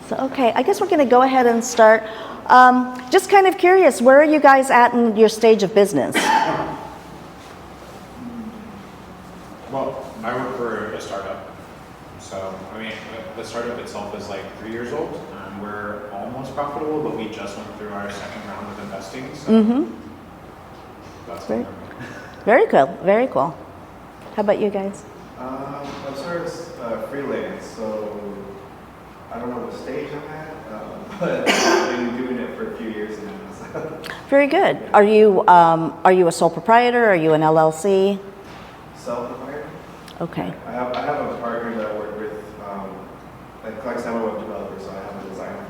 So, okay, I guess we're going to go ahead and start. Just kind of curious, where are you guys at in your stage of business? Well, I work for a startup. So, I mean, the startup itself is like 3 years old. We're almost profitable, but we just went through our second round of investing. So that's Great. Very cool, very cool. How about you guys? I'm sort of freelance, so I don't know what stage I'm at, but I've been doing it for a few years now. So. Very good. Are you a sole proprietor? Are you an LLC? Self-proprietor. Okay. I have a partner that I work with. Like I said, I'm a web developer, so I have a designer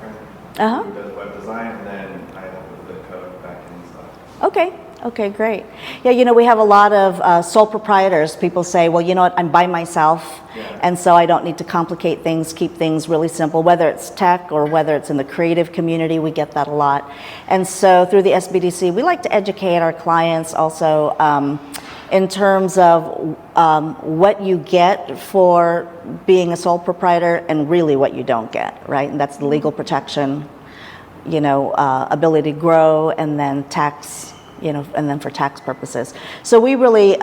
friend who does web design, and then I help with the code, backend stuff. Okay. Okay, great. Yeah, you know, we have a lot of sole proprietors. People say, well, you know what, I'm by myself, and so I don't need to complicate things, keep things really simple, whether it's tech or whether it's in the creative community, we get that a lot. And so through the SBDC, we like to educate our clients also in terms of what you get for being a sole proprietor and really what you don't get, right? And that's the legal protection, you know, ability to grow, and then tax, you know, and then for tax purposes. So we really,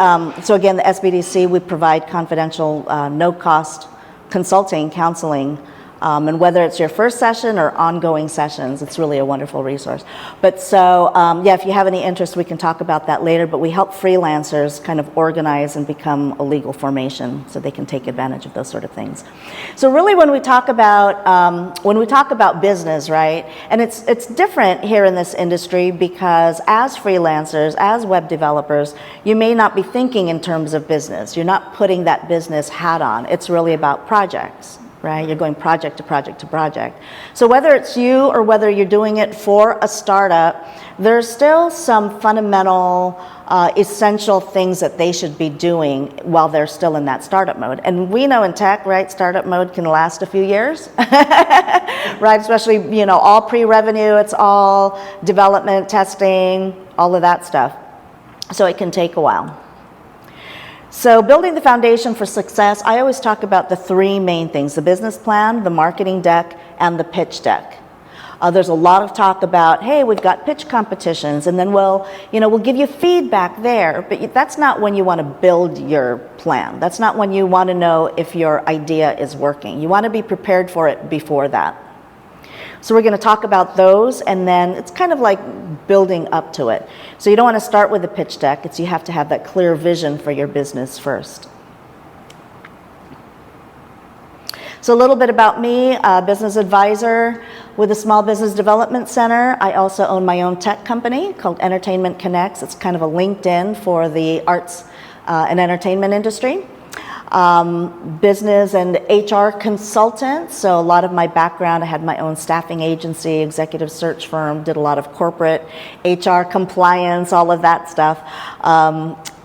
so again, the SBDC, we provide confidential, no-cost consulting, counseling, and whether it's your first session or ongoing sessions, it's really a wonderful resource. But so, yeah, if you have any interest, we can talk about that later, but we help freelancers kind of organize and become a legal formation so they can take advantage of those sort of things. So really when we talk about business, right, and it's different here in this industry because as freelancers, as web developers, you may not be thinking in terms of business. You're not putting that business hat on. It's really about projects. Right? You're going project to project to project. So whether it's you or whether you're doing it for a startup, there's still some fundamental, essential things that they should be doing while they're still in that startup mode. And we know in tech, right, startup mode can last a few years, right? Especially, you know, all pre-revenue, it's all development, testing, all of that stuff. So it can take a while. So building the foundation for success, I always talk about the three main things: the business plan, the marketing deck, and the pitch deck. There's a lot of talk about, hey, we've got pitch competitions, and then we'll give you feedback there, but that's not when you want to build your plan. That's not when you want to know if your idea is working. You want to be prepared for it before that. So we're going to talk about those, and then it's kind of like building up to it. So you don't want to start with a pitch deck. You have to have that clear vision for your business first. So a little bit about me, business advisor with a small business development center. I also own my own tech company called Entertainment Connects. It's kind of a LinkedIn for the arts and entertainment industry. Business and HR consultant. So a lot of my background, I had my own staffing agency, executive search firm, did a lot of corporate HR compliance, all of that stuff.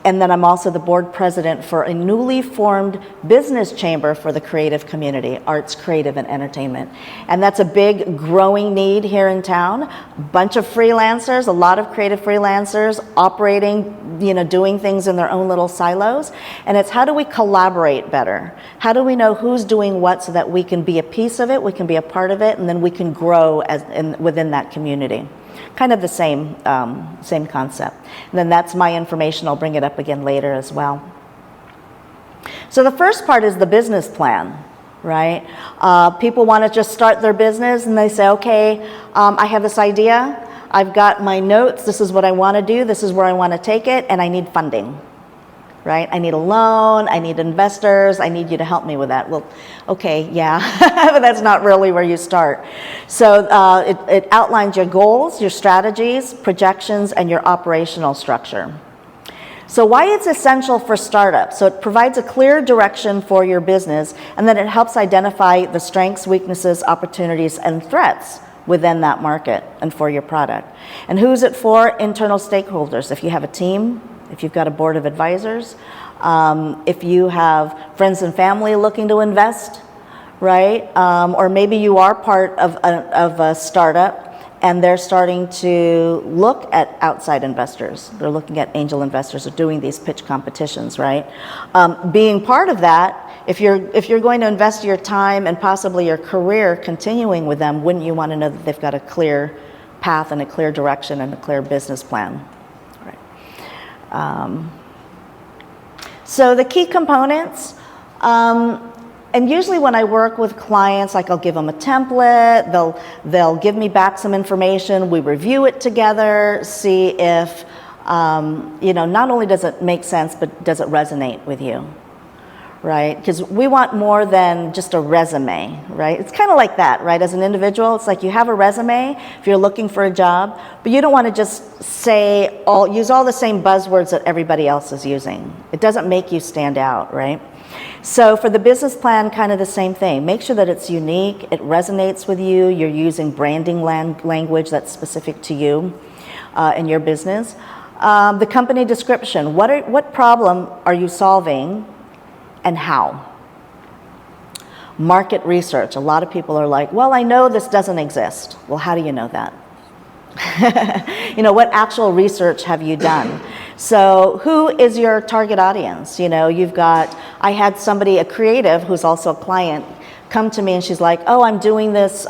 And then I'm also the board president for a newly formed business chamber for the creative community, arts, creative, and entertainment. And that's a big growing need here in town. A bunch of freelancers, a lot of creative freelancers operating, doing things in their own little silos. And it's how do we collaborate better? How do we know who's doing what so that we can be a piece of it, we can be a part of it, and then we can grow within that community? Kind of the same concept. And then that's my information. I'll bring it up again later as well. So the first part is the business plan, right? People want to just start their business and they say, okay, I have this idea. I've got my notes. This is what I want to do. This is where I want to take it. And I need funding, right? I need a loan. I need investors. I need you to help me with that. Well, okay, yeah, but that's not really where you start. So it outlines your goals, your strategies, projections, and your operational structure. So why it's essential for startups. So it provides a clear direction for your business, and then it helps identify the strengths, weaknesses, opportunities, and threats within that market and for your product. And who's it for? Internal stakeholders. If you have a team, if you've got a board of advisors, if you have friends and family looking to invest, right? Or maybe you are part of a startup and they're starting to look at outside investors. They're looking at angel investors, or doing these pitch competitions, right? Being part of that, if you're going to invest your time and possibly your career continuing with them, wouldn't you want to know that they've got a clear path and a clear direction and a clear business plan? Right. So the key components, and usually when I work with clients, like I'll give them a template, they'll give me back some information, we review it together, see if, not only does it make sense, but does it resonate with you, right? Because we want more than just a resume, right? It's kind of like that, right? As an individual, it's like you have a resume if you're looking for a job, but you don't want to just use all the same buzzwords that everybody else is using. It doesn't make you stand out, right? So for the business plan, kind of the same thing. Make sure that it's unique, it resonates with you, you're using branding language that's specific to you and your business. The company description, what problem are you solving and how? Market research, a lot of people are like, well, I know this doesn't exist. Well, how do you know that? What actual research have you done? So who is your target audience? I had somebody, a creative who's also a client, come to me and she's like, oh, I'm doing this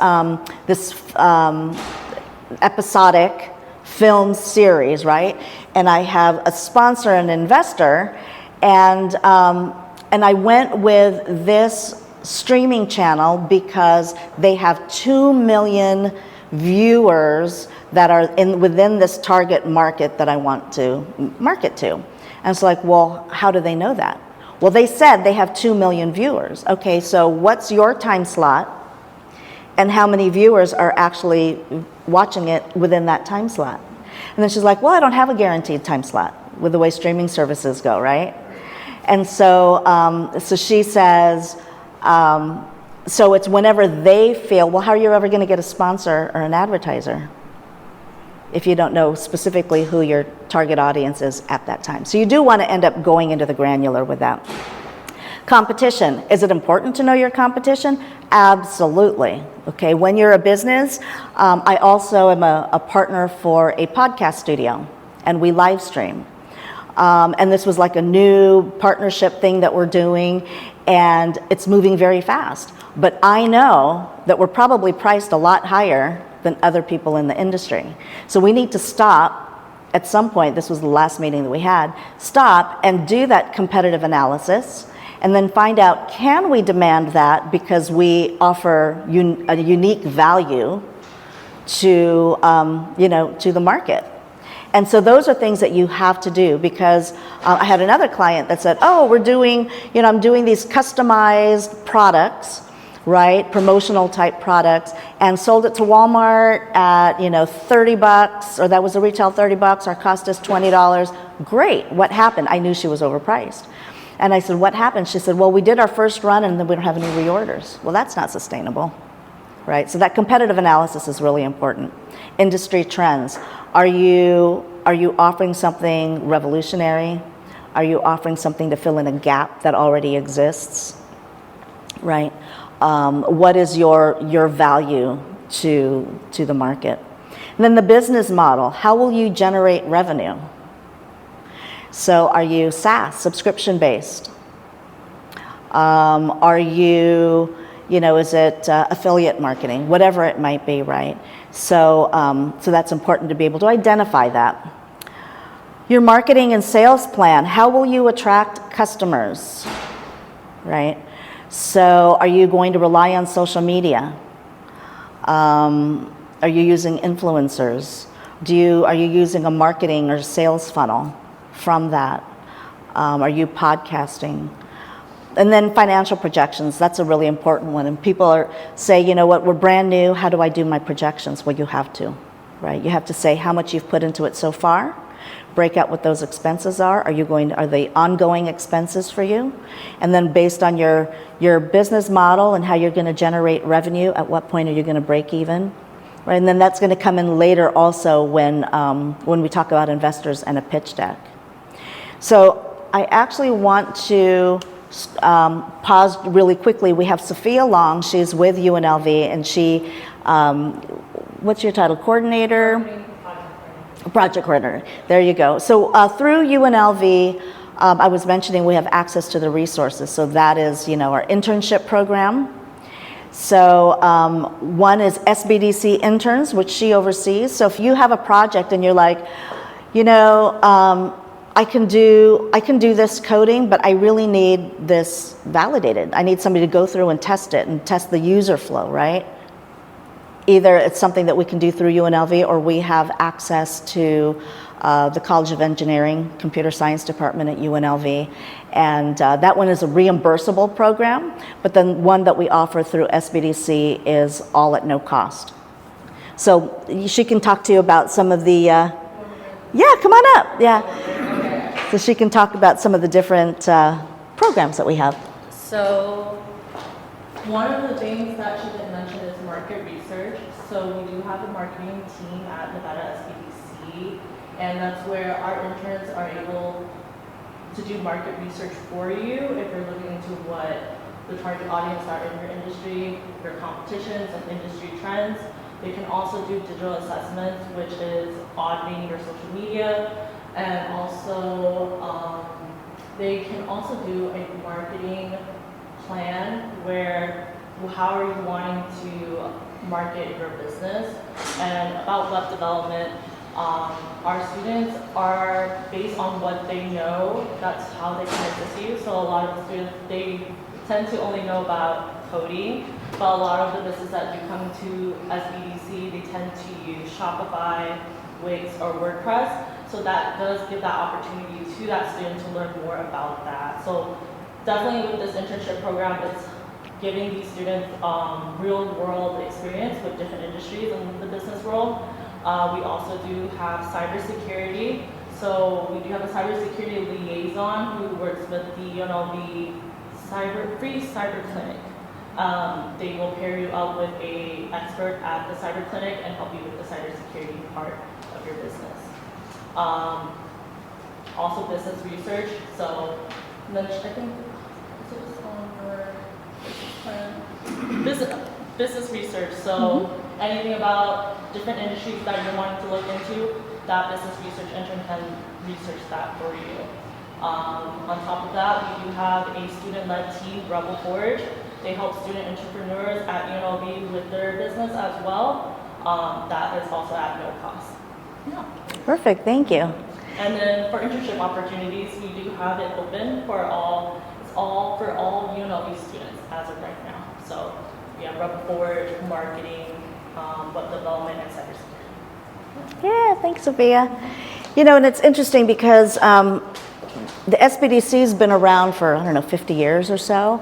episodic film series, right? And I have a sponsor, an investor, and I went with this streaming channel because they have 2 million viewers that are within this target market that I want to market to. And it's like, well, how do they know that? Well, they said they have 2 million viewers. Okay, so what's your time slot? And how many viewers are actually watching it within that time slot? And then she's like, well, I don't have a guaranteed time slot with the way streaming services go, right? And so, so she says, so it's whenever they feel, well, how are you ever going to get a sponsor or an advertiser if you don't know specifically who your target audience is at that time? So you do want to end up going into the granular with that. Competition. Is it important to know your competition? Absolutely. Okay, when you're a business, I also am a partner for a podcast studio, and we live stream. And this was like a new partnership thing that we're doing, and it's moving very fast. But I know that we're probably priced a lot higher than other people in the industry. So we need to stop at some point, this was the last meeting that we had, stop and do that competitive analysis, and then find out, can we demand that because we offer a unique value to, to the market? And so those are things that you have to do, because I had another client that said, oh, we're doing, I'm doing these customized products, right, promotional type products, and sold it to Walmart at, $30, or that was the retail $30, our cost is $20. Great, what happened? I knew she was overpriced. And I said, what happened? She said, well, we did our first run and then we don't have any reorders. Well, that's not sustainable, right? So that competitive analysis is really important. Industry trends. Are you offering something revolutionary? Are you offering something to fill in a gap that already exists, right? What is your value to the market? And then the business model. How will you generate revenue? So are you SaaS, subscription based? Are you, is it affiliate marketing? Whatever it might be, right? So, so that's important to be able to identify that. Your marketing and sales plan. How will you attract customers, right? So are you going to rely on social media? Are you using influencers? Are you using a marketing or sales funnel from that? Are you podcasting? And then financial projections, that's a really important one. And people say, you know what, we're brand new, how do I do my projections? Well, you have to, right? You have to say how much you've put into it so far, break out what those expenses are. Are they ongoing expenses for you? And then based on your business model and how you're going to generate revenue, at what point are you going to break even? Right? And then that's going to come in later also when we talk about investors and a pitch deck. So I actually want to pause really quickly. We have Sophia Long. She's with UNLV, and she what's your title? Coordinator? Marketing project Project coordinator. There you go. So through UNLV, I was mentioning we have access to the resources. So that is, our internship program. So one is SBDC interns, which she oversees. So if you have a project and you're like, I can do this coding, but I really need this validated. I need somebody to go through and test it and test the user flow, right? Either it's something that we can do through UNLV, or we have access to the College of Engineering Computer Science Department at UNLV. And that one is a reimbursable program, but then one that we offer through SBDC is all at no cost. So she can talk to you about some of the, yeah, come on up, yeah. So she can talk about some of the different programs that we have. So one of the things that she didn't mention is market research. So we do have a marketing team at Nevada SBDC, and that's where our interns are able to do market research for you if you're looking into what the target audience are in your industry, your competitions and industry trends. They can also do digital assessments, which is auditing your social media, and also they can also do a marketing plan where how are you wanting to market your business. And about web development, our students are based on what they know, that's how they can assist you. So a lot of the students, they tend to only know about coding, but a lot of the businesses that do come to SBDC, they tend to use Shopify, Wix, or WordPress. So that does give that opportunity to that student to learn more about that. So definitely with this internship program, it's giving these students real world experience with different industries in the business world. We also do have cybersecurity. So we do have a cybersecurity liaison who works with the UNLV free cyber clinic. They will pair you up with an expert at the cyber clinic and help you with the cybersecurity part of your business. Also business research. So then I think this is on your business plan. Business research. So anything about different industries that you're wanting to look into, that business research intern can research that for you. On top of that, we do have a student-led team, Rebel Forge. They help student entrepreneurs at UNLV with their business as well. That is also at no cost. Yeah. Perfect, thank you. And then for internship opportunities, we do have it open for all UNLV students as of right now. So we have Rebel Forge, marketing, web development, and cybersecurity. Yeah, thanks, Sophia. And it's interesting because the SBDC's been around for, 50 years or so.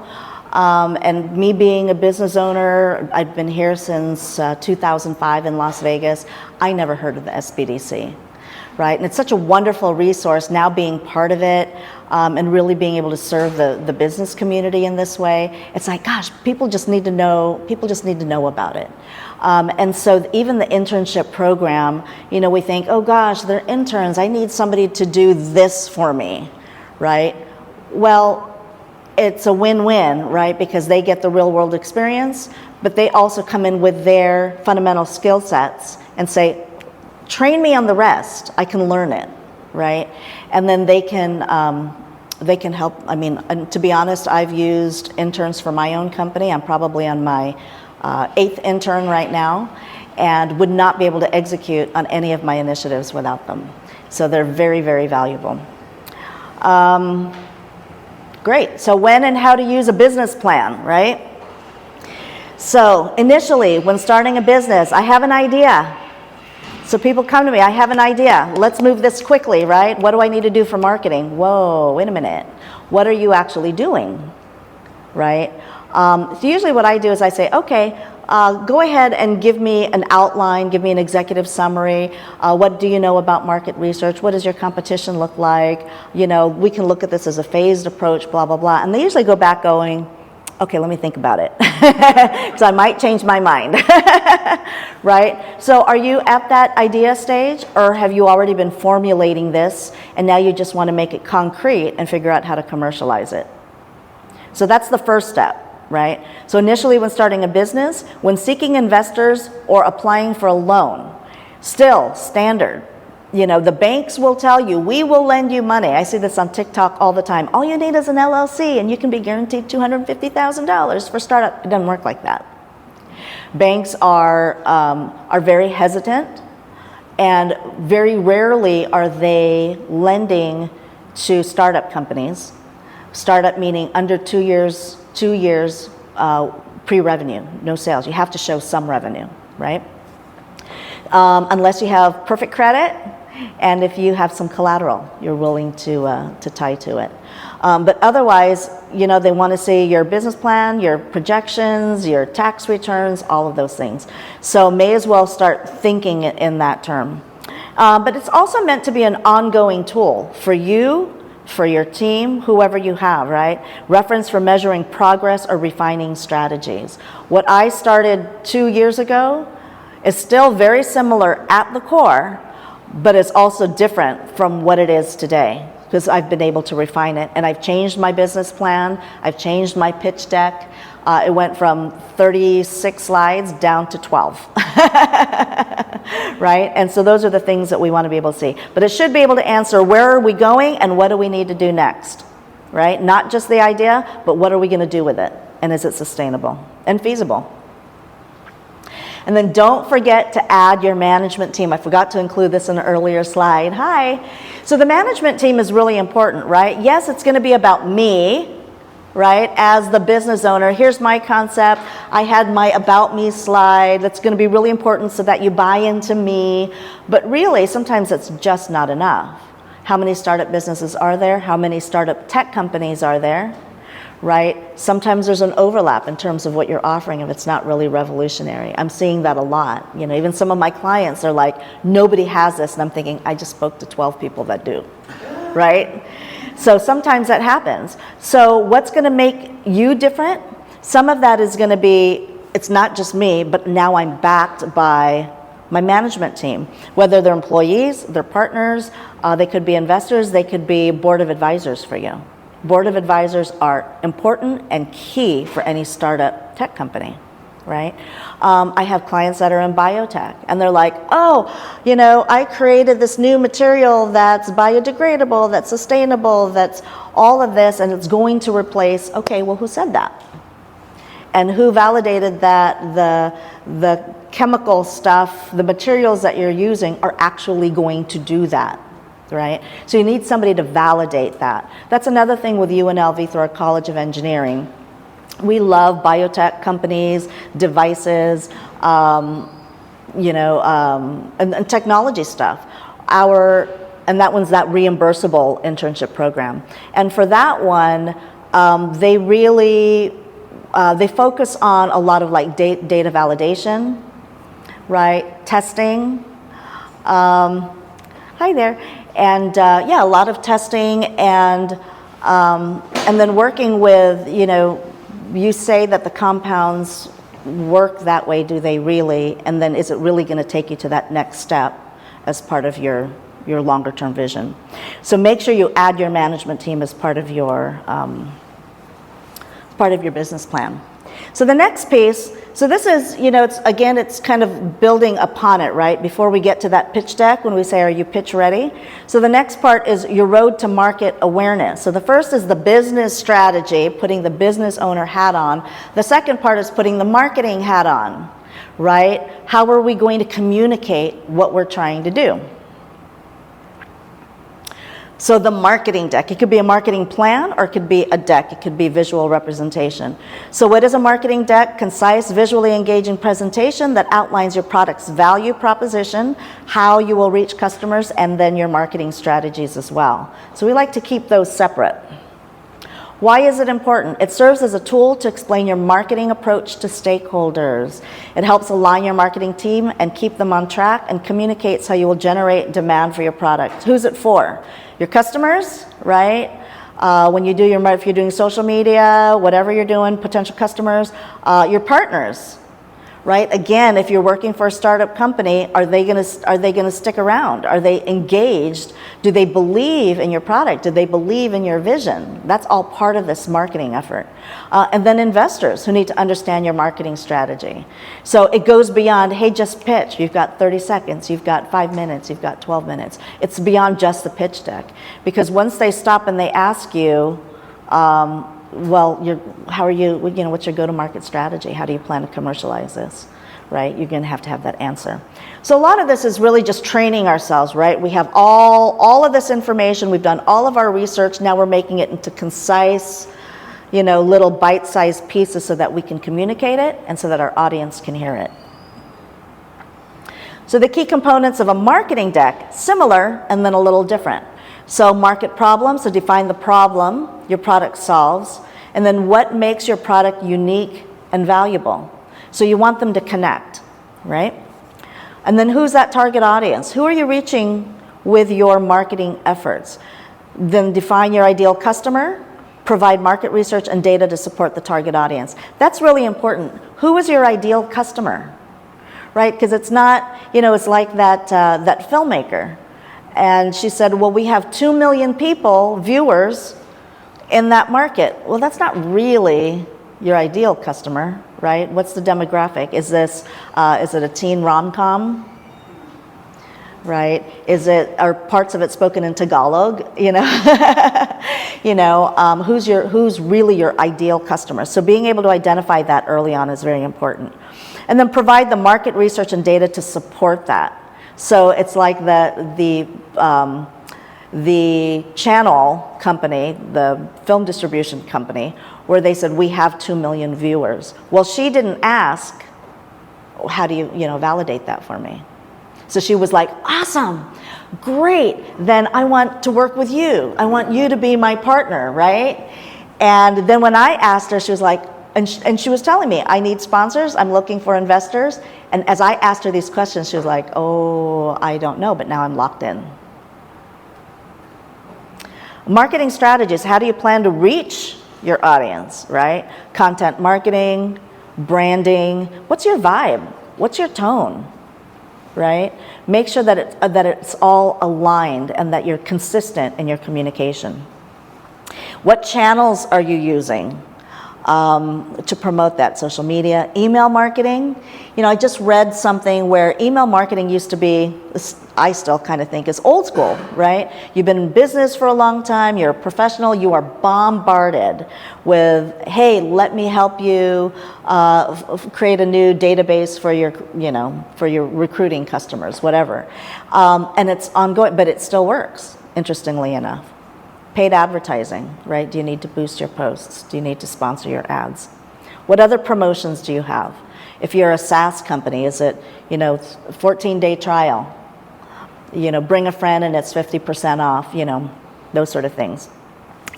And me being a business owner, I've been here since 2005 in Las Vegas. I never heard of the SBDC, right? And it's such a wonderful resource now being part of it and really being able to serve the business community in this way. It's like, gosh, people just need to know about it. And so even the internship program, we think, oh gosh, they're interns. I need somebody to do this for me, right? Well, it's a win-win, right? Because they get the real world experience, but they also come in with their fundamental skill sets and say, train me on the rest, I can learn it, right? And then they can help. And to be honest, I've used interns for my own company. I'm probably on my 8th intern right now, and would not be able to execute on any of my initiatives without them. So they're very, very valuable. Great, so when and how to use a business plan, right? So initially, when starting a business, I have an idea. So people come to me, I have an idea. Let's move this quickly, right? What do I need to do for marketing? Whoa, wait a minute. What are you actually doing, right? So usually what I do is I say, okay, go ahead and give me an outline, give me an executive summary. What do you know about market research? What does your competition look like? We can look at this as a phased approach, blah, blah, blah. And they usually go back going, okay, let me think about it, because I might change my mind, right? So are you at that idea stage, or have you already been formulating this, and now you just want to make it concrete and figure out how to commercialize it? So that's the first step, right? So initially when starting a business, when seeking investors or applying for a loan, still standard. You know, the banks will tell you, we will lend you money. I see this on TikTok all the time. All you need is an LLC and you can be guaranteed $250,000 for startup. It doesn't work like that. Banks are very hesitant, and very rarely are they lending to startup companies. Startup meaning under 2 years pre-revenue, no sales. You have to show some revenue, right? Unless you have perfect credit, and if you have some collateral you're willing to tie to it. But otherwise, you know, they want to see your business plan, your projections, your tax returns, all of those things. So may as well start thinking it in that term. But it's also meant to be an ongoing tool for you, for your team, whoever you have, right? Reference for measuring progress or refining strategies. What I started 2 years ago is still very similar at the core, but it's also different from what it is today, because I've been able to refine it, and I've changed my business plan, I've changed my pitch deck. It went from 36 slides down to 12, right? And so those are the things that we want to be able to see. But it should be able to answer, where are we going and what do we need to do next, right? Not just the idea, but what are we going to do with it? And is it sustainable and feasible? And then don't forget to add your management team. I forgot to include this in an earlier slide. Hi. So the management team is really important, right? Yes, it's going to be about me, right? As the business owner, here's my concept. I had my about me slide. That's going to be really important so that you buy into me. But really, sometimes it's just not enough. How many startup businesses are there? How many startup tech companies are there? Right? Sometimes there's an overlap in terms of what you're offering if it's not really revolutionary. I'm seeing that a lot. You know, even some of my clients are like, nobody has this, and I'm thinking, I just spoke to 12 people that do, right? So sometimes that happens. So what's going to make you different? Some of that is going to be, it's not just me, but now I'm backed by my management team, whether they're employees, they're partners, they could be investors, they could be board of advisors for you. Board of advisors are important and key for any startup tech company, right? I have clients that are in biotech, and they're like, oh, you know, I created this new material that's biodegradable, that's sustainable, that's all of this, and it's going to replace, okay, well, who said that? And who validated that the chemical stuff, the materials that you're using are actually going to do that? Right? So you need somebody to validate that. That's another thing with UNLV through our College of Engineering. We love biotech companies, devices, and technology stuff. And that one's that reimbursable internship program. And for that one, they really, they focus on a lot of like data validation, right? Testing. Hi there. And yeah, a lot of testing and then working with, you know, you say that the compounds work that way, do they really? And then is it really going to take you to that next step as part of your longer term vision? So make sure you add your management team as part of your business plan. So the next piece, so this is, you know, it's kind of building upon it, right? Before we get to that pitch deck, when we say, are you pitch ready? So the next part is your road to market awareness. So the first is the business strategy, putting the business owner hat on. The second part is putting the marketing hat on, right? How are we going to communicate what we're trying to do? So the marketing deck, it could be a marketing plan or it could be a deck, it could be visual representation. So what is a marketing deck? Concise, visually engaging presentation that outlines your product's value proposition, how you will reach customers, and then your marketing strategies as well. So we like to keep those separate. Why is it important? It serves as a tool to explain your marketing approach to stakeholders. It helps align your marketing team and keep them on track, and communicates how you will generate demand for your product. Who's it for? Your customers, right? When you do if you're doing social media, whatever you're doing, potential customers, your partners, right? Again, if you're working for a startup company, are they going to stick around? Are they engaged? Do they believe in your product? Do they believe in your vision? That's all part of this marketing effort. And then investors who need to understand your marketing strategy. So it goes beyond, hey, just pitch. You've got 30 seconds, you've got 5 minutes, you've got 12 minutes. It's beyond just the pitch deck. Because once they stop and they ask you, well, how are you, what's your go-to-market strategy? How do you plan to commercialize this, right? You're going to have that answer. So a lot of this is really just training ourselves, right? We have all of this information. We've done all of our research. Now we're making it into concise, little bite-sized pieces so that we can communicate it and so that our audience can hear it. So the key components of a marketing deck, similar and then a little different. So market problem, so define the problem your product solves, and then what makes your product unique and valuable. So you want them to connect, right? And then who's that target audience? Who are you reaching with your marketing efforts? Then define your ideal customer, provide market research and data to support the target audience. That's really important. Who is your ideal customer, right? Because it's not, it's like that filmmaker. And she said, well, we have 2 million people, viewers, in that market. Well, that's not really your ideal customer, right? What's the demographic? Is it a teen rom-com? Right? Are parts of it spoken in Tagalog? Who's really your ideal customer? So being able to identify that early on is very important. And then provide the market research and data to support that. So it's like the channel company, the film distribution company, where they said, we have 2 million viewers. Well, she didn't ask, how do you, validate that for me? So she was like, awesome, great, then I want to work with you. I want you to be my partner, right? And then when I asked her, she was like, and she was telling me, I need sponsors, I'm looking for investors. And as I asked her these questions, she was like, oh, I don't know, but now I'm locked in. Marketing strategies, how do you plan to reach your audience, right? Content marketing, branding, what's your vibe? What's your tone, right? Make sure that it's all aligned and that you're consistent in your communication. What channels are you using to promote that? Social media, email marketing. I just read something where email marketing used to be, I still kind of think is old school, right? You've been in business for a long time, you're a professional, you are bombarded with, hey, let me help you create a new database for your recruiting customers, whatever. And it's ongoing, but it still works, interestingly enough. Paid advertising, right? Do you need to boost your posts? Do you need to sponsor your ads? What other promotions do you have? If you're a SaaS company, is it, 14-day trial? Bring a friend and it's 50% off, those sort of things.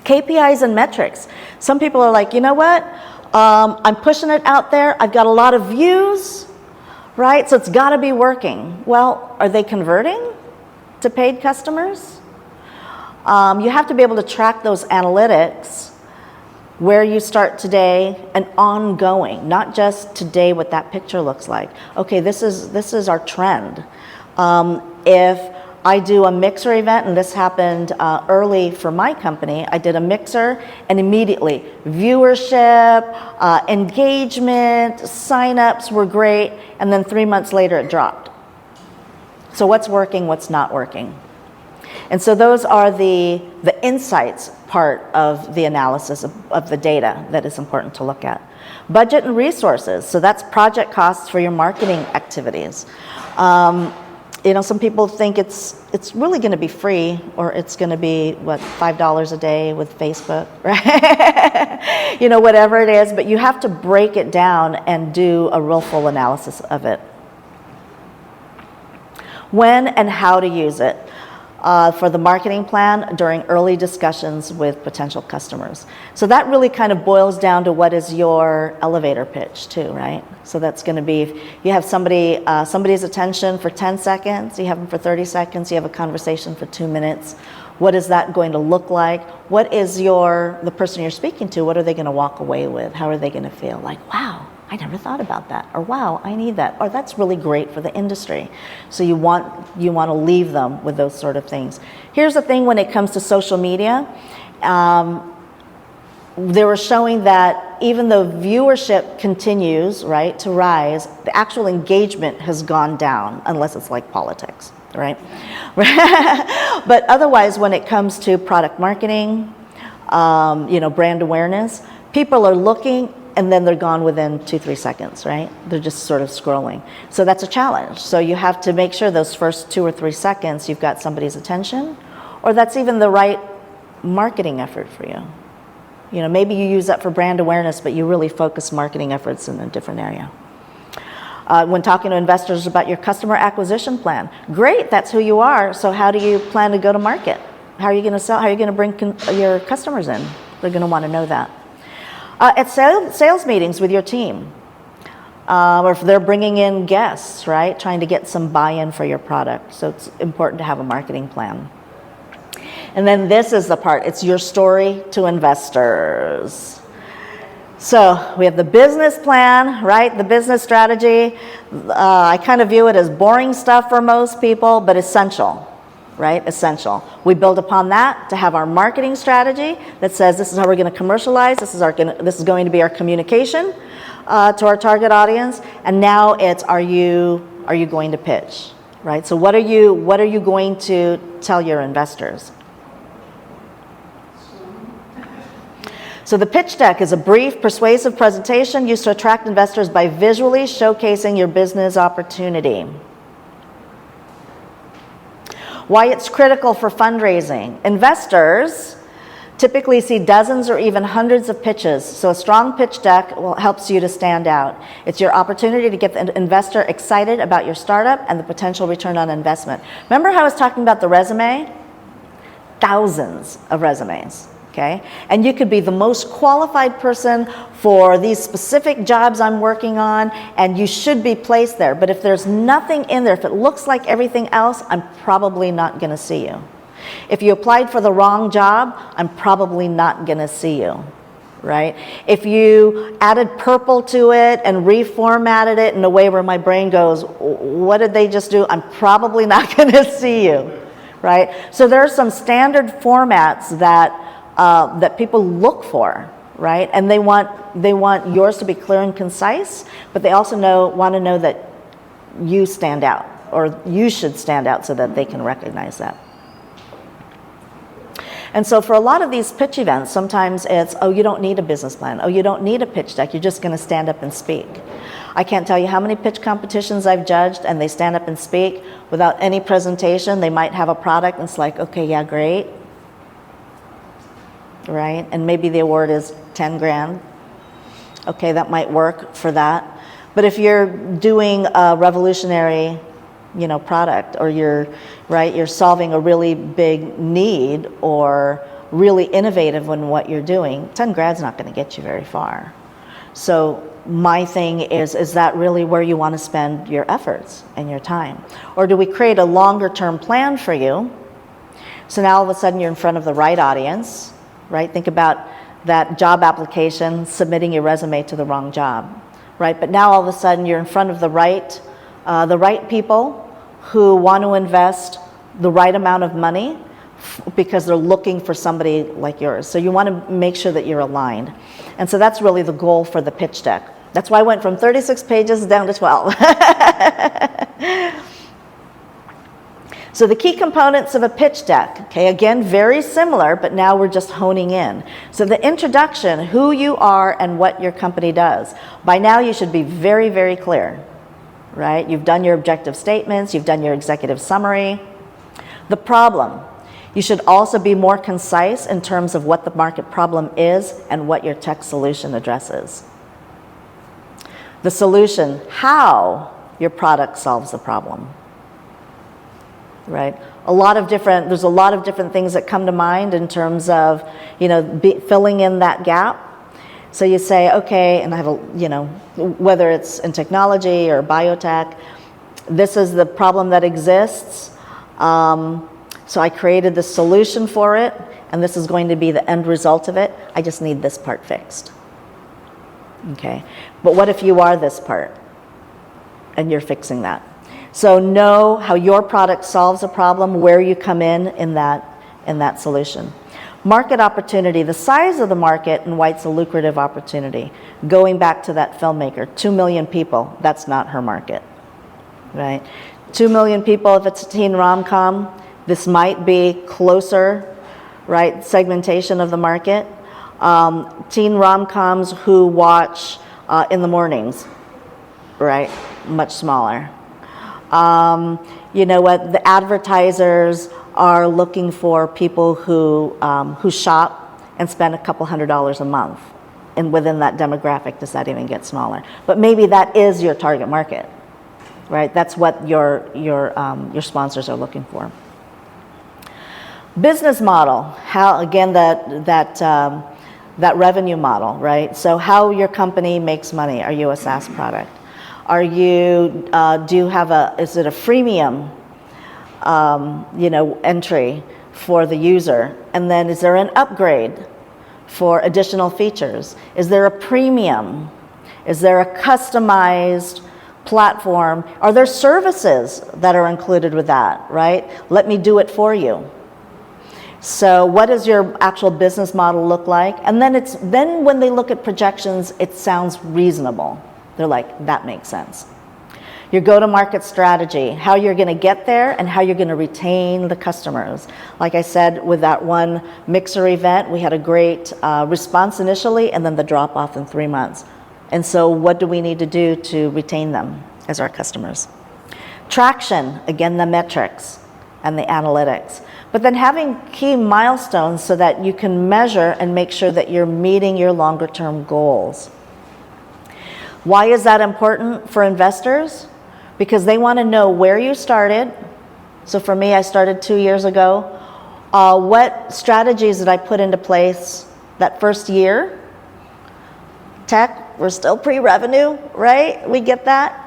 KPIs and metrics. Some people are like, you know what? I'm pushing it out there. I've got a lot of views, right? So it's got to be working. Well, are they converting to paid customers? You have to be able to track those analytics, where you start today and ongoing, not just today what that picture looks like. Okay, this is our trend. If I do a mixer event, and this happened early for my company, I did a mixer and immediately viewership, engagement, signups were great, and then 3 months later it dropped. So what's working, what's not working? And so those are the insights part of the analysis of the data that is important to look at. Budget and resources, so that's project costs for your marketing activities. Some people think it's really going to be free, or it's going to be, $5 a day with Facebook, right? Whatever it is, but you have to break it down and do a real full analysis of it. When and how to use it. For the marketing plan during early discussions with potential customers. So that really kind of boils down to what is your elevator pitch too, right? So that's going to be, if you have somebody's attention for 10 seconds, you have them for 30 seconds, you have a conversation for 2 minutes. What is that going to look like? What is the person you're speaking to, what are they going to walk away with? How are they going to feel? Like, wow, I never thought about that, or wow, I need that, or that's really great for the industry. So you want to leave them with those sort of things. Here's the thing when it comes to social media. They were showing that even though viewership continues, right, to rise, the actual engagement has gone down, unless it's like politics, right? But otherwise, when it comes to product marketing, brand awareness, people are looking and then they're gone within 2-3 seconds, right? They're just sort of scrolling. So that's a challenge. So you have to make sure those first 2 or 3 seconds you've got somebody's attention, or that's even the right marketing effort for you. Maybe you use that for brand awareness, but you really focus marketing efforts in a different area. When talking to investors about your customer acquisition plan, great, that's who you are. So how do you plan to go to market? How are you going to sell? How are you going to bring your customers in? They're going to want to know that. At sales meetings with your team, or if they're bringing in guests, right, trying to get some buy-in for your product. So it's important to have a marketing plan. And then this is the part, it's your story to investors. So we have the business plan, right? The business strategy. I kind of view it as boring stuff for most people, but essential, right? Essential. We build upon that to have our marketing strategy that says this is how we're going to commercialize. This is going to be our communication to our target audience. And now it's are you going to pitch, right? So what are you going to tell your investors? So the pitch deck is a brief, persuasive presentation used to attract investors by visually showcasing your business opportunity. Why it's critical for fundraising. Investors typically see dozens or even hundreds of pitches, so a strong pitch deck helps you to stand out. It's your opportunity to get the investor excited about your startup and the potential return on investment. Remember how I was talking about the resume? Thousands of resumes. Okay? And you could be the most qualified person for these specific jobs I'm working on, and you should be placed there. But if there's nothing in there, if it looks like everything else, I'm probably not going to see you. If you applied for the wrong job, I'm probably not going to see you. Right? If you added purple to it and reformatted it in a way where my brain goes, what did they just do? I'm probably not going to see you. Right? So there are some standard formats that people look for, right? And they want yours to be clear and concise, but they also want to know that you stand out, or you should stand out so that they can recognize that. And so for a lot of these pitch events, sometimes it's, oh, you don't need a business plan. Oh, you don't need a pitch deck. You're just going to stand up and speak. I can't tell you how many pitch competitions I've judged, and they stand up and speak without any presentation. They might have a product, and it's like, okay, yeah, great. Right? And maybe the award is 10 grand. Okay, that might work for that. But if you're doing a revolutionary, product, or you're solving a really big need or really innovative in what you're doing, 10 grand's not going to get you very far. So my thing is that really where you want to spend your efforts and your time? Or do we create a longer term plan for you? So now all of a sudden you're in front of the right audience. Right? Think about that job application, submitting your resume to the wrong job, right? But now all of a sudden you're in front of the right people who want to invest the right amount of money because they're looking for somebody like yours. So you want to make sure that you're aligned. And so that's really the goal for the pitch deck. That's why I went from 36 pages down to 12. So the key components of a pitch deck, okay, again, very similar, but now we're just honing in. So the introduction, who you are and what your company does. By now you should be very, very clear, right? You've done your objective statements, you've done your executive summary. The problem, you should also be more concise in terms of what the market problem is and what your tech solution addresses. The solution, how your product solves the problem. Right? There's a lot of different things that come to mind in terms of, filling in that gap. So you say, okay, and I have whether it's in technology or biotech, this is the problem that exists. So I created the solution for it, and this is going to be the end result of it. I just need this part fixed. Okay, but what if you are this part and you're fixing that? So know how your product solves a problem, where you come in that solution. Market opportunity, the size of the market and why it's a lucrative opportunity. Going back to that filmmaker, 2 million people, that's not her market, right? 2 million people, if it's a teen rom-com, this might be closer, right, segmentation of the market. Teen rom-coms who watch in the mornings, right, much smaller. You know what, the advertisers are looking for people who shop and spend a couple $100s a month. And within that demographic, does that even get smaller? But maybe that is your target market, right? That's what your sponsors are looking for. Business model, how, again, that revenue model, right? So how your company makes money. Are you a SaaS product? Are you, do you have is it a freemium, entry for the user? And then is there an upgrade for additional features? Is there a premium? Is there a customized platform? Are there services that are included with that, right? Let me do it for you. So what does your actual business model look like? And then when they look at projections, it sounds reasonable. They're like, that makes sense. Your go-to-market strategy, how you're going to get there and how you're going to retain the customers. Like I said, with that one mixer event, we had a great response initially and then the drop-off in 3 months. And so what do we need to do to retain them as our customers? Traction, again, the metrics and the analytics. But then having key milestones so that you can measure and make sure that you're meeting your longer-term goals. Why is that important for investors? Because they want to know where you started. So for me, I started 2 years ago. What strategies did I put into place that first year? Tech, we're still pre-revenue, right? We get that.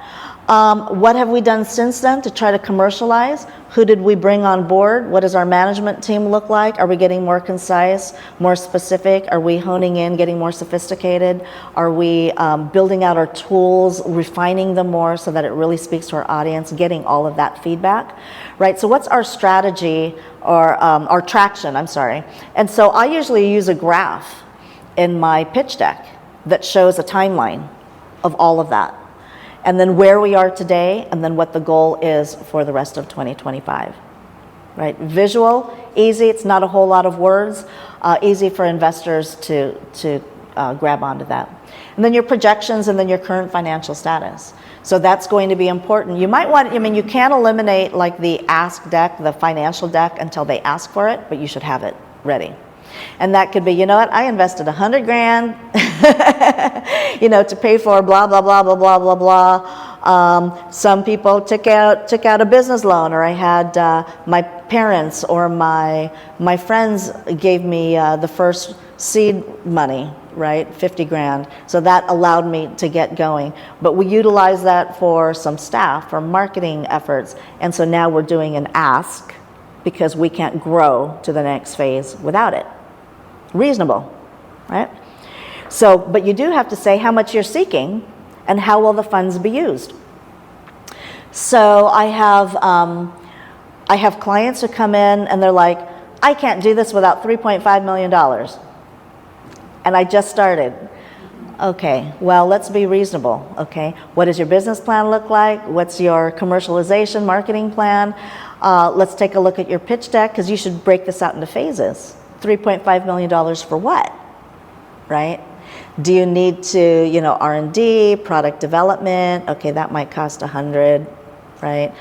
What have we done since then to try to commercialize? Who did we bring on board? What does our management team look like? Are we getting more concise, more specific? Are we honing in, getting more sophisticated? Are we building out our tools, refining them more so that it really speaks to our audience, getting all of that feedback, right? So what's our strategy or our traction, I'm sorry. And so I usually use a graph in my pitch deck that shows a timeline of all of that. And then where we are today, and then what the goal is for the rest of 2025, right? Visual, easy, it's not a whole lot of words, easy for investors to grab onto that. And then your projections and then your current financial status. So that's going to be important. You might want, you can't eliminate like the ask deck, the financial deck until they ask for it, but you should have it ready. And that could be, you know what, I invested $100 grand, to pay for blah, blah, blah, blah, blah, blah, blah. Some people took out a business loan, or I had my parents or my friends gave me the first seed money, right, 50 grand. So that allowed me to get going. But we utilize that for some staff, for marketing efforts. And so now we're doing an ask because we can't grow to the next phase without it. Reasonable, right? So, but you do have to say how much you're seeking and how will the funds be used. So I have clients who come in and they're like, I can't do this without $3.5 million. And I just started. Okay, well, let's be reasonable, okay? What does your business plan look like? What's your commercialization marketing plan? Let's take a look at your pitch deck, because you should break this out into phases. $3.5 million for what, right? Do you need to, R&D, product development? Okay, that might cost 100, right?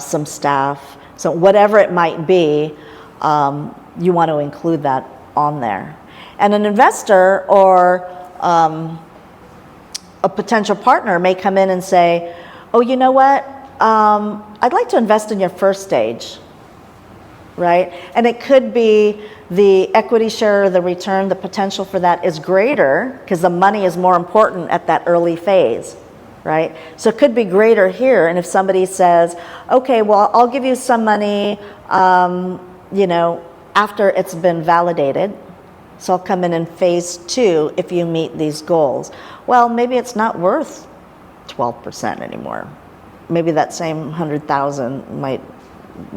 Some staff, so whatever it might be, you want to include that on there. And an investor or a potential partner may come in and say, oh, you know what? I'd like to invest in your first stage, right? And it could be the equity share, the return, the potential for that is greater because the money is more important at that early phase, right? So it could be greater here. And if somebody says, okay, well, I'll give you some money, after it's been validated, So I'll come in phase 2 if you meet these goals. Well, maybe it's not worth 12% anymore. Maybe that same 100,000 might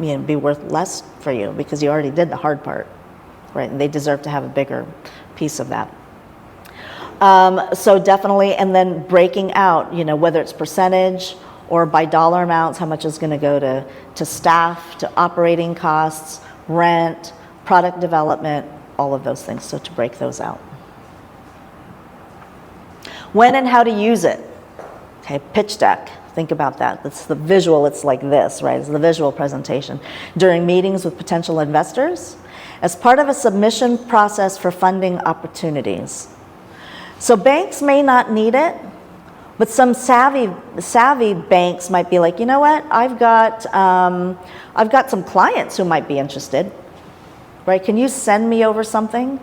be worth less for you because you already did the hard part, right? And they deserve to have a bigger piece of that. So definitely, and then breaking out, whether it's percentage or by dollar amounts, how much is going to go to staff, to operating costs, rent, product development, all of those things. So to break those out. When and how to use it. Okay, pitch deck. Think about that. It's the visual, it's like this, right? It's the visual presentation. During meetings with potential investors, as part of a submission process for funding opportunities. So banks may not need it, but some savvy banks might be like, you know what? I've got some clients who might be interested, right? Can you send me over something?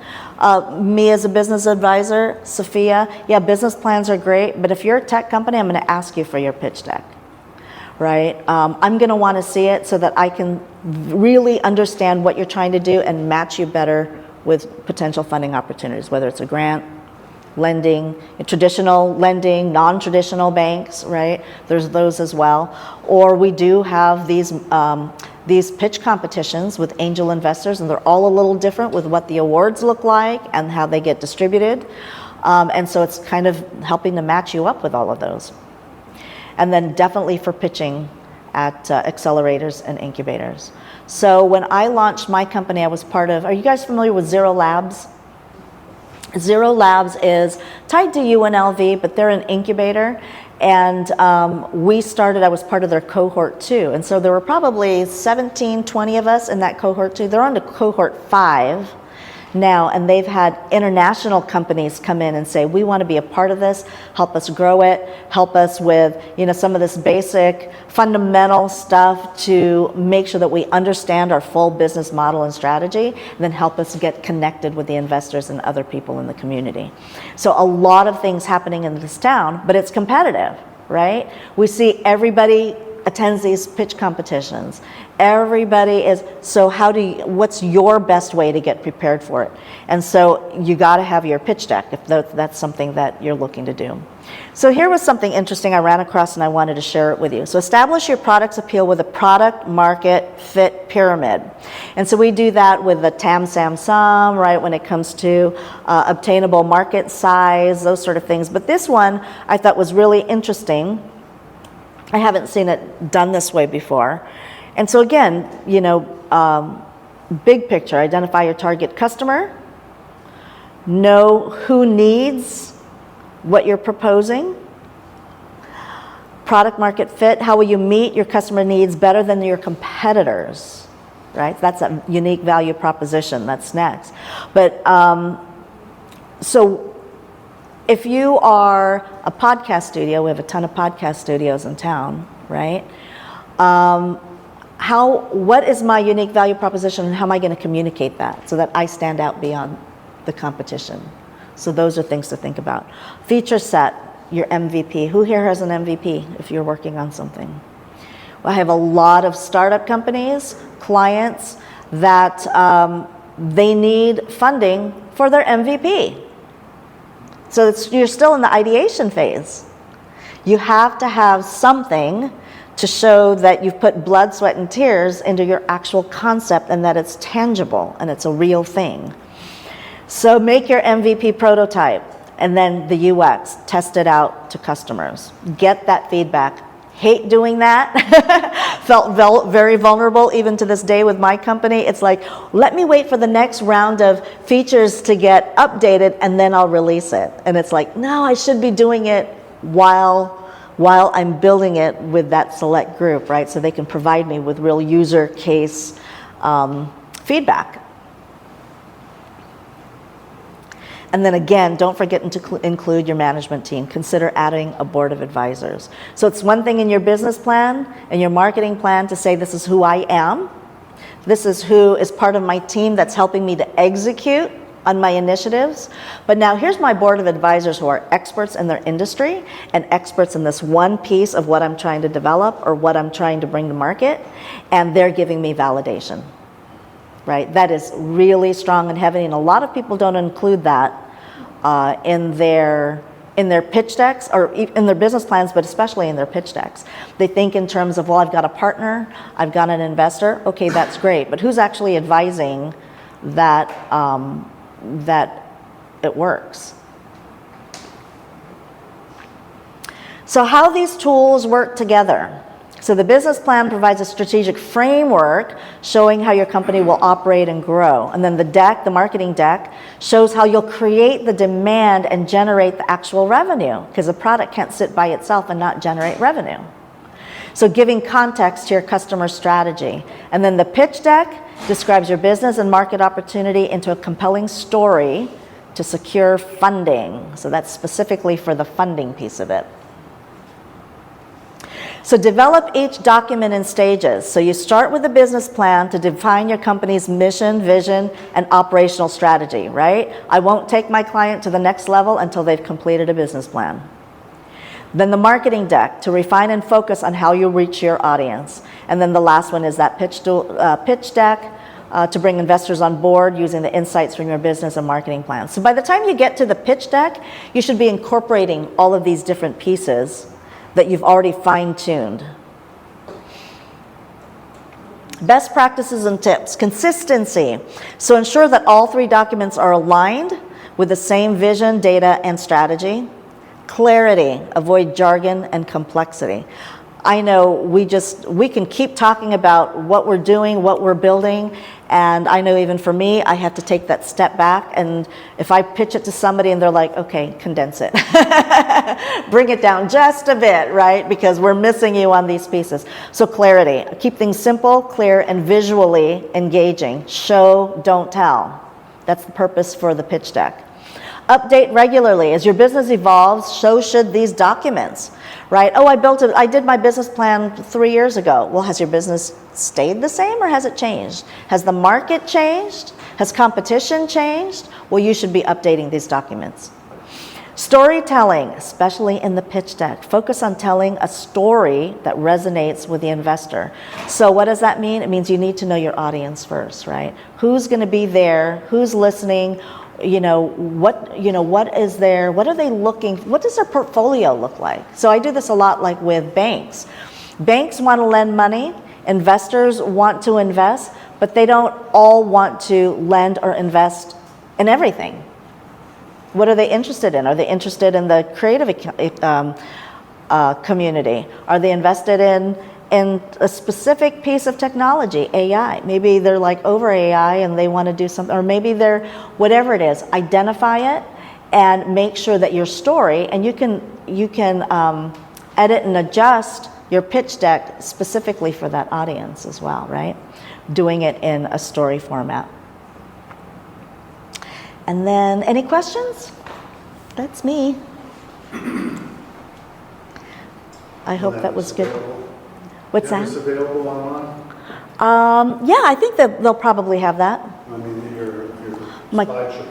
Me as a business advisor, Sophia, yeah, business plans are great, but if you're a tech company, I'm going to ask you for your pitch deck, right? I'm going to want to see it so that I can really understand what you're trying to do and match you better with potential funding opportunities, whether it's a grant, lending, traditional lending, non-traditional banks, right? There's those as well. Or we do have these pitch competitions with angel investors, and they're all a little different with what the awards look like and how they get distributed. And so it's kind of helping to match you up with all of those. And then definitely for pitching at accelerators and incubators. So when I launched my company, I was part of, are you guys familiar with Zero Labs? Zero Labs is tied to UNLV, but they're an incubator. And we started, I was part of their cohort 2. And so there were probably 17, 20 of us in that cohort 2. They're on to cohort 5 now, and they've had international companies come in and say, we want to be a part of this, help us grow it, help us with some of this basic fundamental stuff to make sure that we understand our full business model and strategy, and then help us get connected with the investors and other people in the community. So a lot of things happening in this town, but it's competitive, right? We see everybody attends these pitch competitions. Everybody is, so what's your best way to get prepared for it? And so you got to have your pitch deck if that's something that you're looking to do. So here was something interesting I ran across and I wanted to share it with you. So establish your product's appeal with a product market fit pyramid. And so we do that with the TAM, SAM, SUM, right, when it comes to obtainable market size, those sort of things. But this one I thought was really interesting. I haven't seen it done this way before. And so again, big picture, identify your target customer, know who needs what you're proposing, product market fit, how will you meet your customer needs better than your competitors, right? That's a unique value proposition, that's next. But so if you are a podcast studio, we have a ton of podcast studios in town, right? What is my unique value proposition and how am I going to communicate that so that I stand out beyond the competition? So those are things to think about. Feature set, your MVP. Who here has an MVP if you're working on something? Well, I have a lot of startup companies, clients that they need funding for their MVP. So you're still in the ideation phase. You have to have something to show that you've put blood, sweat, and tears into your actual concept and that it's tangible and it's a real thing. So make your MVP prototype and then the UX, test it out to customers. Get that feedback. Hate doing that. Felt very vulnerable even to this day with my company. It's like, let me wait for the next round of features to get updated and then I'll release it. And it's like, no, I should be doing it while I'm building it with that select group, right? So they can provide me with real user case feedback. And then again, don't forget to include your management team. Consider adding a board of advisors. So it's one thing in your business plan and your marketing plan to say, this is who I am. This is who is part of my team that's helping me to execute on my initiatives. But now here's my board of advisors who are experts in their industry and experts in this one piece of what I'm trying to develop or what I'm trying to bring to market. And they're giving me validation. right? That is really strong and heavy, and a lot of people don't include that in their pitch decks or in their business plans, but especially in their pitch decks. They think in terms of, well, I've got a partner, I've got an investor. Okay, that's great, but who's actually advising that that it works? So how these tools work together. So the business plan provides a strategic framework showing how your company will operate and grow. And then the deck, the marketing deck, shows how you'll create the demand and generate the actual revenue, because a product can't sit by itself and not generate revenue. So giving context to your customer strategy. And then the pitch deck describes your business and market opportunity into a compelling story to secure funding. So that's specifically for the funding piece of it. So develop each document in stages. So you start with a business plan to define your company's mission, vision, and operational strategy, right? I won't take my client to the next level until they've completed a business plan. Then the marketing deck to refine and focus on how you reach your audience. And then the last one is that pitch deck to bring investors on board using the insights from your business and marketing plan. So by the time you get to the pitch deck, you should be incorporating all of these different pieces that you've already fine-tuned. Best practices and tips. Consistency. So ensure that all 3 documents are aligned with the same vision, data, and strategy. Clarity. Avoid jargon and complexity. I know we can keep talking about what we're doing, what we're building, and I know even for me, I have to take that step back, and if I pitch it to somebody and they're like, okay, condense it. Bring it down just a bit, right? Because we're missing you on these pieces. So clarity. Keep things simple, clear, and visually engaging. Show, don't tell. That's the purpose for the pitch deck. Update regularly. As your business evolves, so should these documents, right? Oh, I did my business plan 3 years ago. Well, has your business stayed the same or has it changed? Has the market changed? Has competition changed? Well, you should be updating these documents. Storytelling, especially in the pitch deck. Focus on telling a story that resonates with the investor. So what does that mean? It means you need to know your audience first, right? Who's going to be there? Who's listening? What is there? What are they looking? What does their portfolio look like? So I do this a lot, like with banks. Banks want to lend money. Investors want to invest, but they don't all want to lend or invest in everything. What are they interested in? Are they interested in the creative community? Are they invested in a specific piece of technology, AI? Maybe they're like over AI and they want to do something, or maybe they're, whatever it is, identify it and make sure that your story, and you can edit and adjust your pitch deck specifically for that audience as well, right? Doing it in a story format. And then, any questions? That's me. I hope that was good. What's that? Is this available online? Yeah, I think that they'll probably have that. I mean, your My- slideshow.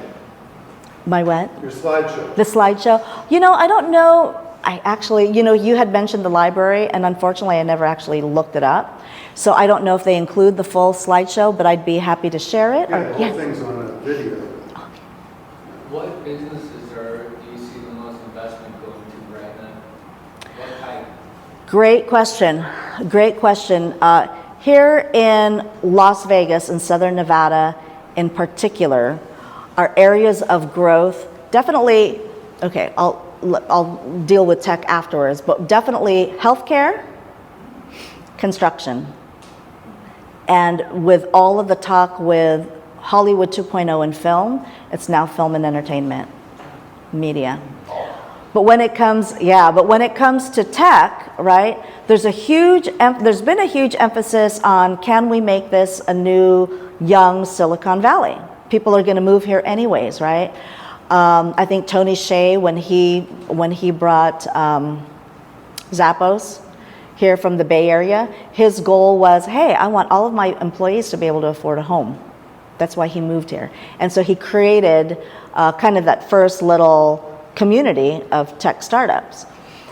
My what? Your slideshow. The slideshow? I don't know. I actually, you had mentioned the library, and unfortunately I never actually looked it up. So I don't know if they include the full slideshow, but I'd be happy to share it. Yeah, the whole thing's on a video. What businesses do you see the most investment going to right now? What type? Great question. Great question. Here in Las Vegas and Southern Nevada in particular are areas of growth. Definitely, okay, I'll deal with tech afterwards, but definitely healthcare, construction. And with all of the talk with Hollywood 2.0 in film, it's now film and entertainment, media. But when it comes to tech, right, there's been a huge emphasis on, can we make this a new young Silicon Valley? People are going to move here anyways, right? I think Tony Hsieh, when he brought Zappos here from the Bay Area, his goal was, hey, I want all of my employees to be able to afford a home. That's why he moved here. And so he created kind of that first little community of tech startups.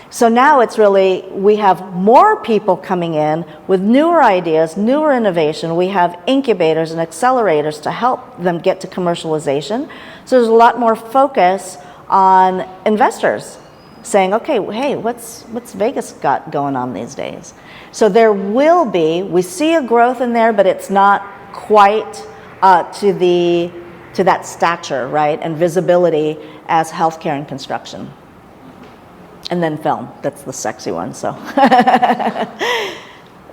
So now it's really, we have more people coming in with newer ideas, newer innovation. We have incubators and accelerators to help them get to commercialization. So there's a lot more focus on investors saying, okay, hey, what's Vegas got going on these days? So there will be, we see a growth in there, but it's not quite to that stature, right, and visibility as healthcare and construction. And then film, that's the sexy one, so.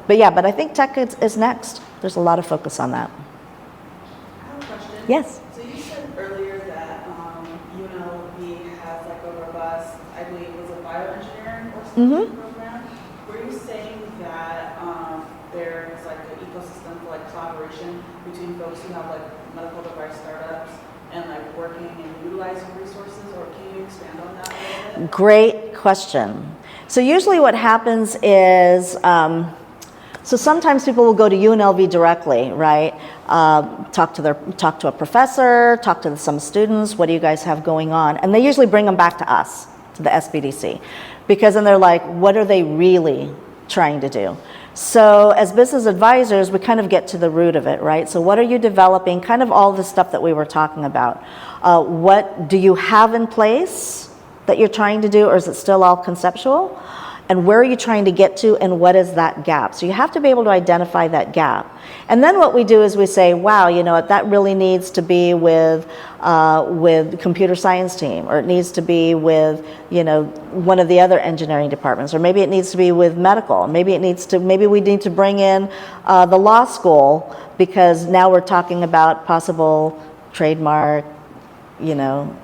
But yeah, but I think tech is next. There's a lot of focus on that. I have a question. Yes. So you said earlier that UNLV has like a robust, I believe it was a bioengineering or something program. Were you saying that there's like an ecosystem for like collaboration between folks who have like medical device startups and like working and utilizing resources, or can you expand on that a little bit? Great question. So usually what happens is, so sometimes people will go to UNLV directly, right? Talk to a professor, talk to some students. What do you guys have going on? And they usually bring them back to us, to the SBDC, because then they're like, what are they really trying to do? So as business advisors, we kind of get to the root of it, right? So what are you developing? Kind of all the stuff that we were talking about. What do you have in place that you're trying to do, or is it still all conceptual? And where are you trying to get to, and what is that gap? So you have to be able to identify that gap. And then what we do is we say, wow, you know what, that really needs to be with the computer science team, or it needs to be with, you know, one of the other engineering departments, or maybe it needs to be with medical. Maybe we need to bring in the law school, because now we're talking about possible trademark, you know,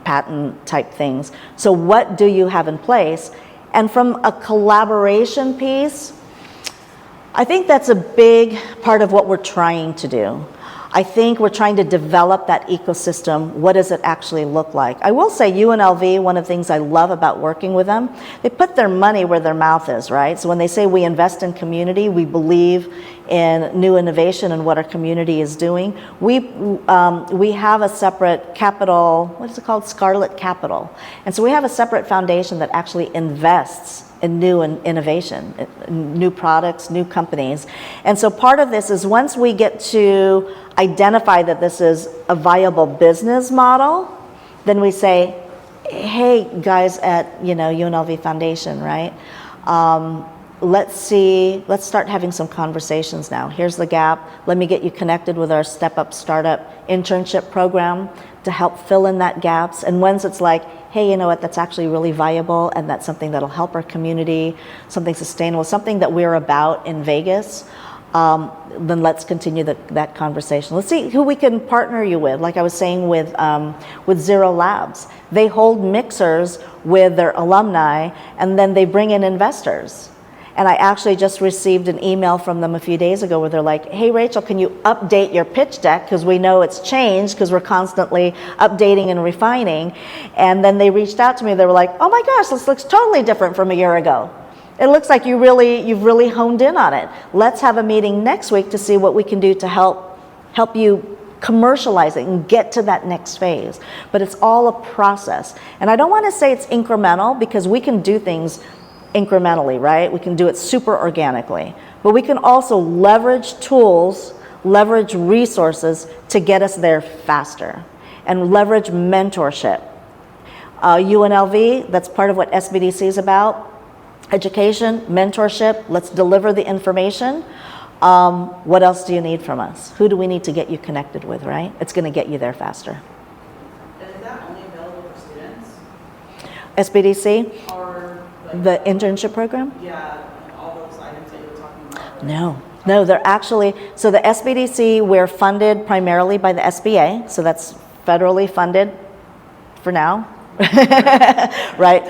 patent type things. So what do you have in place? And from a collaboration piece, I think that's a big part of what we're trying to do. I think we're trying to develop that ecosystem. What does it actually look like? I will say UNLV, one of the things I love about working with them, they put their money where their mouth is, right? So when they say we invest in community, we believe in new innovation and what our community is doing. We have a separate capital, what is it called? Scarlet Capital. And so we have a separate foundation that actually invests in new innovation, new products, new companies. And so part of this is, once we get to identify that this is a viable business model, then we say, hey guys at, you know, UNLV Foundation, right? Let's start having some conversations now. Here's the gap. Let me get you connected with our Step Up Startup internship program to help fill in that gaps. And once it's like, hey, you know what, that's actually really viable, and that's something that'll help our community, something sustainable, something that we're about in Vegas, then let's continue that conversation. Let's see who we can partner you with. Like I was saying with Zero Labs, they hold mixers with their alumni, and then they bring in investors. And I actually just received an email from them a few days ago where they're like, hey, Rachel, can you update your pitch deck? Because we know it's changed, because we're constantly updating and refining. And then they reached out to me. They were like, oh my gosh, this looks totally different from a year ago. It looks like you've really honed in on it. Let's have a meeting next week to see what we can do to help you commercialize it and get to that next phase. But it's all a process. And I don't want to say it's incremental, because we can do things incrementally, right? We can do it super organically, but we can also leverage tools, leverage resources to get us there faster, and leverage mentorship. UNLV, that's part of what SBDC is about. Education, mentorship, let's deliver the information. What else do you need from us? Who do we need to get you connected with, right? It's going to get you there faster. And is that only available for students? SBDC? Or like, The internship program? yeah, and all those items that you were talking about? No, they're actually, so the SBDC, we're funded primarily by the SBA, so that's federally funded for now, right?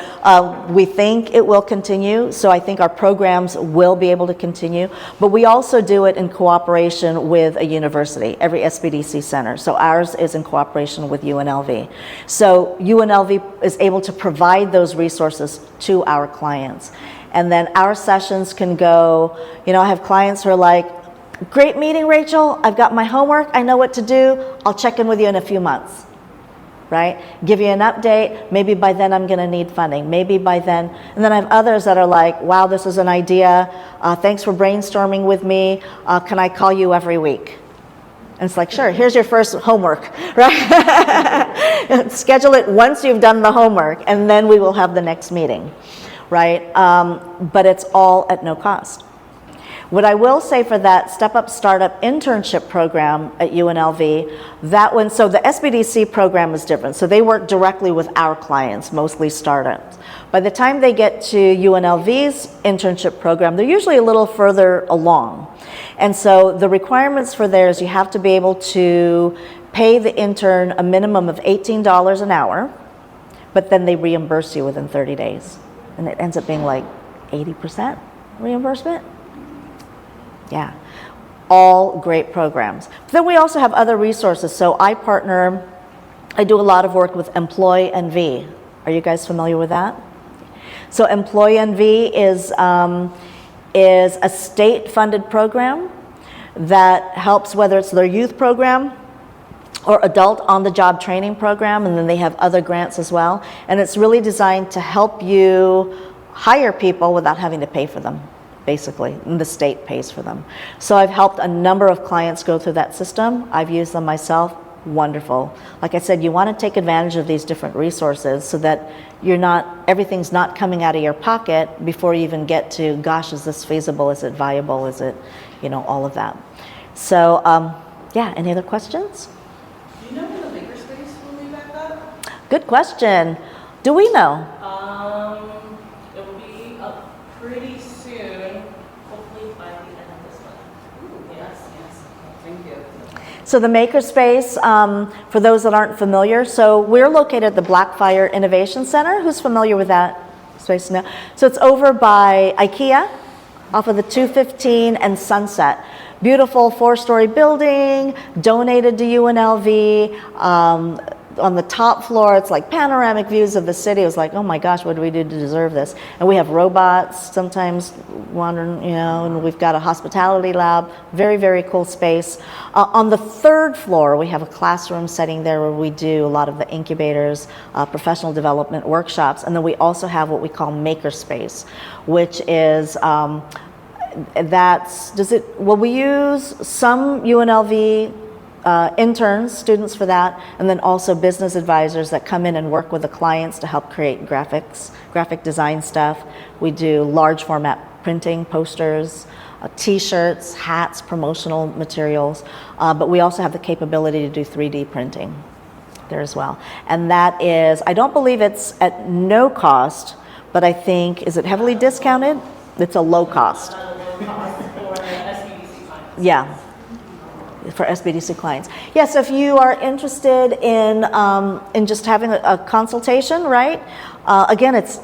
We think it will continue, so I think our programs will be able to continue, but we also do it in cooperation with a university, every SBDC center. So ours is in cooperation with UNLV. So UNLV is able to provide those resources to our clients. And then our sessions can go, you know, I have clients who are like, great meeting, Rachel. I've got my homework. I know what to do. I'll check in with you in a few months. right? Give you an update, maybe by then I'm gonna need funding, maybe by then, and then I have others that are like, wow, this is an idea, thanks for brainstorming with me, can I call you every week? And it's like, sure, here's your first homework, right? Schedule it once you've done the homework, and then we will have the next meeting, right? But it's all at no cost. What I will say for that Step Up Startup internship program at UNLV, that one, so the SBDC program is different. So they work directly with our clients, mostly startups. By the time they get to UNLV's internship program, they're usually a little further along. And so the requirements for theirs, you have to be able to pay the intern a minimum of $18 an hour, but then they reimburse you within 30 days. And it ends up being like 80% reimbursement. Yeah, all great programs. But then we also have other resources. So I do a lot of work with Employ NV. Are you guys familiar with that? So Employ NV is a state-funded program that helps, whether it's their youth program or adult on-the-job training program, and then they have other grants as well. And it's really designed to help you hire people without having to pay for them. Basically, and the state pays for them. So I've helped a number of clients go through that system. I've used them myself. Wonderful. Like I said, you want to take advantage of these different resources so that everything's not coming out of your pocket before you even get to, gosh, is this feasible? Is it viable? Is it, all of that. So, yeah, any other questions? Do you know when the makerspace will be back up? Good question. Do we know? It will be up pretty soon, hopefully by the end of this month. Yes. Thank you. So the Makerspace, for those that aren't familiar, so we're located at the Blackfire Innovation Center. Who's familiar with that space now? So it's over by IKEA, off of the 215 and Sunset. Beautiful 4-story building, donated to UNLV. On the top floor, it's like panoramic views of the city. It was like, oh my gosh, what do we do to deserve this? And we have robots sometimes wandering, and we've got a hospitality lab. Very, very cool space. On the 3rd floor, we have a classroom setting there where we do a lot of the incubators, professional development workshops. And then we also have what we call Makerspace, which is, we use some UNLV interns, students for that, and then also business advisors that come in and work with the clients to help create graphic design stuff. We do large format printing, posters, t-shirts, hats, promotional materials, but we also have the capability to do 3D printing there as well. And that is, I don't believe it's at no cost, but I think, is it heavily discounted? It's a low cost. For SBDC clients. Yeah. For SBDC clients. Yes, if you are interested in just having a consultation, right? Again, it's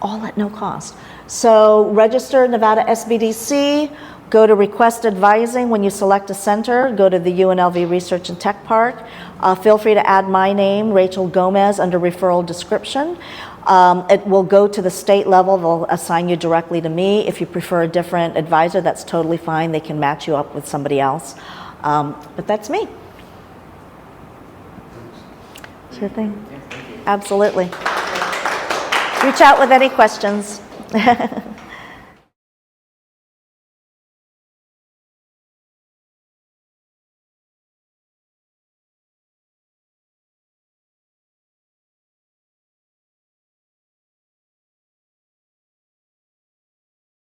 all at no cost. So register Nevada SBDC, go to request advising. When you select a center, go to the UNLV Research and Tech Park. Feel free to add my name, Rachel Gomez, under referral description. It will go to the state level. They'll assign you directly to me. If you prefer a different advisor, that's totally fine. They can match you up with somebody else. But that's me. Sure thing. Absolutely. Reach out with any questions.